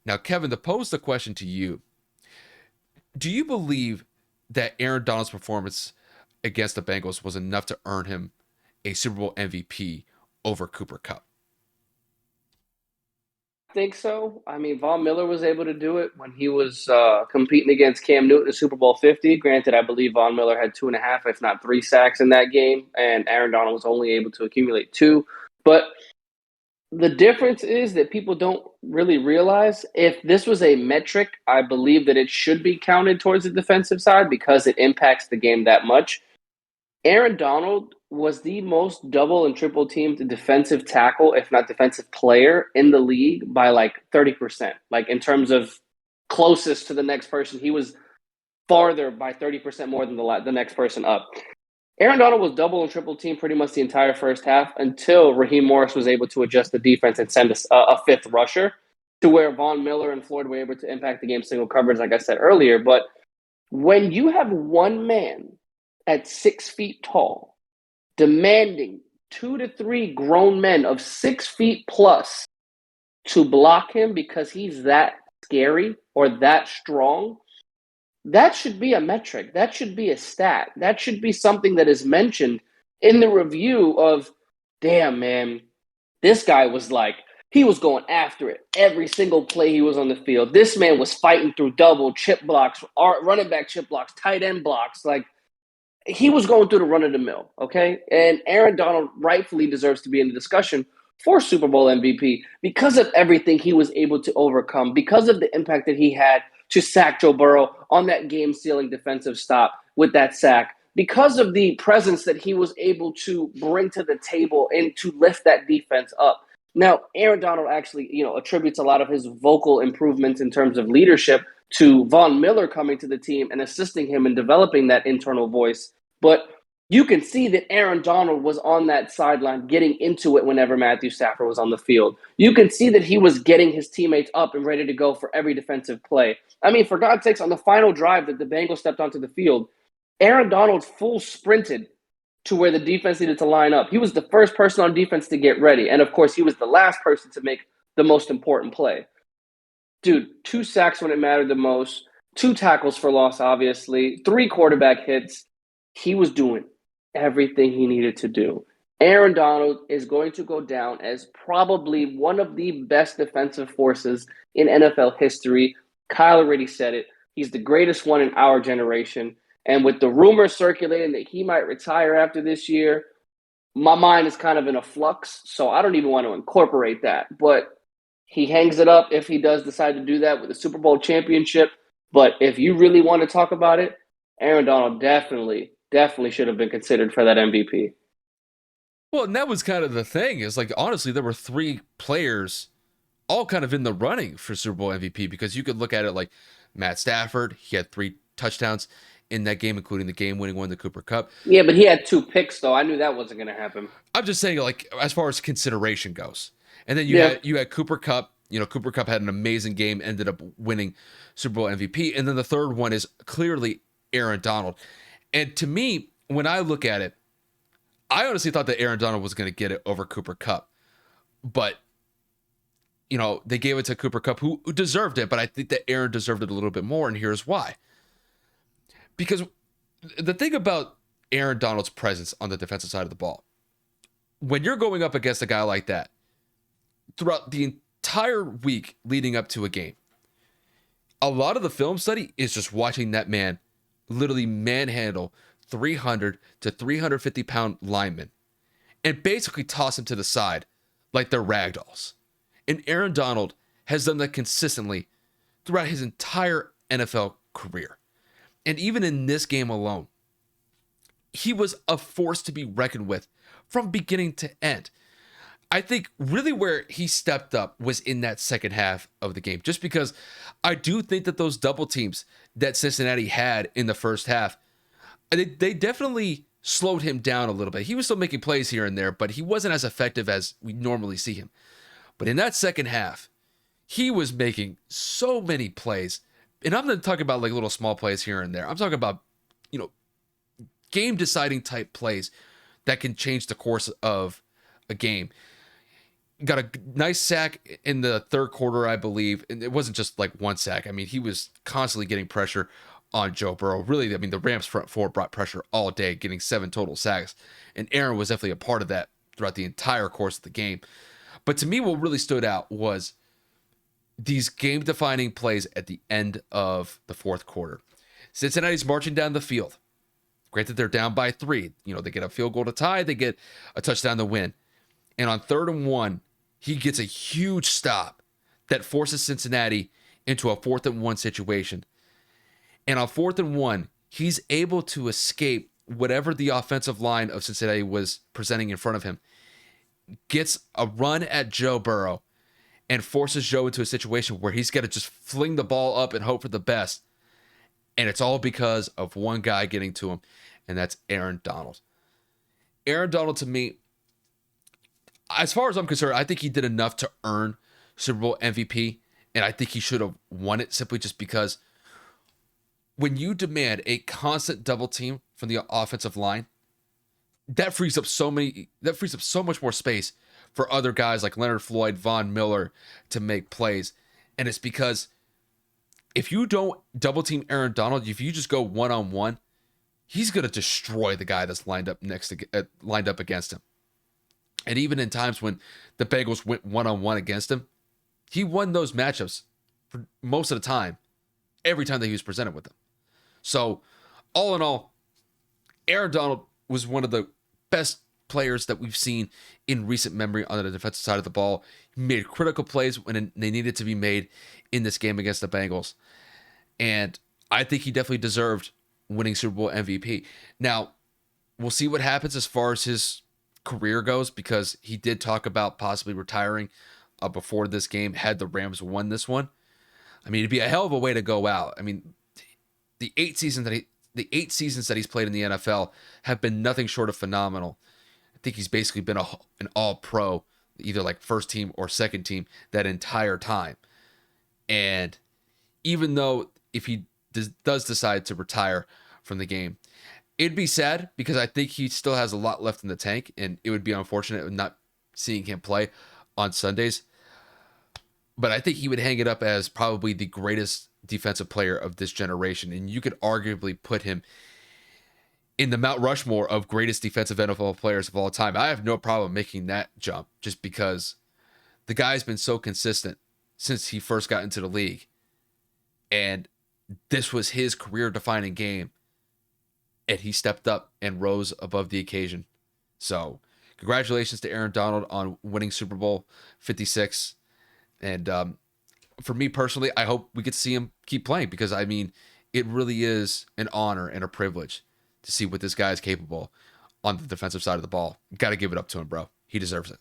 Now, Kevin, to pose the question to you, do you believe that Aaron Donald's performance against the Bengals was enough to earn him a Super Bowl MVP over Cooper Cup? Think so. I mean, Von Miller was able to do it when he was competing against Cam Newton in Super Bowl 50. Granted, I believe Von Miller had two and a half, if not three sacks in that game, and Aaron Donald was only able to accumulate two. But the difference is that people don't really realize if this was a metric, I believe that it should be counted towards the defensive side because it impacts the game that much. Aaron Donald was the most double and triple teamed defensive tackle, if not defensive player, in the league by like 30%. Like in terms of closest to the next person, he was farther by 30% more than the next person up. Aaron Donald was double and triple teamed pretty much the entire first half until Raheem Morris was able to adjust the defense and send a fifth rusher to where Von Miller and Floyd were able to impact the game single coverage, like I said earlier. But when you have one man at 6 feet tall demanding 2 to 3 grown men of 6 feet plus to block him because he's that scary or that strong, that should be a metric. That should be a stat. That should be something that is mentioned in the review of, damn, man, this guy was like, he was going after it every single play he was on the field. This man was fighting through double chip blocks, running back chip blocks, tight end blocks. Like, he was going through the run of the mill, okay? And Aaron Donald rightfully deserves to be in the discussion for Super Bowl MVP because of everything he was able to overcome, because of the impact that he had to sack Joe Burrow on that game sealing defensive stop with that sack, because of the presence that he was able to bring to the table and to lift that defense up. Now, Aaron Donald actually, attributes a lot of his vocal improvements in terms of leadership to Von Miller coming to the team and assisting him in developing that internal voice. But you can see that Aaron Donald was on that sideline getting into it whenever Matthew Stafford was on the field. You can see that he was getting his teammates up and ready to go for every defensive play. I mean, for God's sakes, on the final drive that the Bengals stepped onto the field, Aaron Donald full sprinted to where the defense needed to line up. He was the first person on defense to get ready. And of course, he was the last person to make the most important play. Dude, 2 sacks when it mattered the most, 2 tackles for loss, obviously, 3 quarterback hits. He was doing everything he needed to do. Aaron Donald is going to go down as probably one of the best defensive forces in NFL history. Kyle already said it. He's the greatest one in our generation. And with the rumors circulating that he might retire after this year, my mind is kind of in a flux. So I don't even want to incorporate that. But he hangs it up if he does decide to do that with the Super Bowl championship. But if you really want to talk about it, Aaron Donald definitely should have been considered for that MVP. Well, and that was kind of the thing is like, honestly, there were three players all kind of in the running for Super Bowl MVP because you could look at it like Matt Stafford, he had 3 touchdowns in that game, including the game winning one, the Cooper Cup. Yeah, but he had 2 picks though. I knew that wasn't going to happen. I'm just saying, like, as far as consideration goes. And then you Yeah, had you had Cooper Cup. Cooper Cup had an amazing game, ended up winning Super Bowl MVP. And then the third one is clearly Aaron Donald. And to me, when I look at it, I honestly thought that Aaron Donald was going to get it over Cooper Cup. But, they gave it to Cooper Cup, who deserved it. But I think that Aaron deserved it a little bit more. And here's why. Because the thing about Aaron Donald's presence on the defensive side of the ball, when you're going up against a guy like that, throughout the entire week leading up to a game, a lot of the film study is just watching that man literally manhandle 300 to 350 pound linemen and basically toss him to the side like they're ragdolls. And Aaron Donald has done that consistently throughout his entire NFL career. And even in this game alone, he was a force to be reckoned with from beginning to end. I think really where he stepped up was in that second half of the game, just because I do think that those double teams that Cincinnati had in the first half, they definitely slowed him down a little bit. He was still making plays here and there, but he wasn't as effective as we normally see him. But in that second half, he was making so many plays. And I'm not talking about like little small plays here and there. I'm talking about, you know, game deciding type plays that can change the course of a game. got a nice sack in the third quarter, I believe. And it wasn't just like one sack. I mean, he was constantly getting pressure on Joe Burrow. Really, I mean, the Rams front four brought pressure all day, getting 7 total sacks. And Aaron was definitely a part of that throughout the entire course of the game. But to me, what really stood out was these game-defining plays at the end of the fourth quarter. Cincinnati's marching down the field. Granted, they're down by 3. You know, they get a field goal to tie, they get a touchdown to win. And on 3rd and 1, he gets a huge stop that forces Cincinnati into a 4th and 1 situation. And on 4th and 1, he's able to escape whatever the offensive line of Cincinnati was presenting in front of him, gets a run at Joe Burrow, and forces Joe into a situation where he's got to just fling the ball up and hope for the best. And it's all because of one guy getting to him, and that's Aaron Donald. Aaron Donald, to me, as far as I'm concerned, I think he did enough to earn Super Bowl MVP, and I think he should have won it simply just because when you demand a constant double team from the offensive line, that frees up so much more space for other guys like Leonard Floyd, Von Miller to make plays. And it's because if you don't double team Aaron Donald, if you just go one-on-one, he's going to destroy the guy that's lined up against him. And even in times when the Bengals went one-on-one against him, he won those matchups for most of the time, every time that he was presented with them. So, all in all, Aaron Donald was one of the best players that we've seen in recent memory on the defensive side of the ball. He made critical plays when they needed to be made in this game against the Bengals. And I think he definitely deserved winning Super Bowl MVP. Now, we'll see what happens as far as his career goes, because he did talk about possibly retiring before this game had the Rams won this one. I mean, it'd be a hell of a way to go out. I mean, the 8 seasons that he's played in the NFL have been nothing short of phenomenal. I think he's basically been an all-pro, either like first team or second team that entire time. And even though if he does decide to retire from the game, it'd be sad because I think he still has a lot left in the tank, and it would be unfortunate not seeing him play on Sundays. But I think he would hang it up as probably the greatest defensive player of this generation, and you could arguably put him in the Mount Rushmore of greatest defensive NFL players of all time. I have no problem making that jump just because the guy's been so consistent since he first got into the league. And this was his career-defining game. And he stepped up and rose above the occasion. So, congratulations to Aaron Donald on winning Super Bowl 56. And for me personally, I hope we get to see him keep playing because, I mean, it really is an honor and a privilege to see what this guy is capable on the defensive side of the ball. Got to give it up to him, bro. He deserves it.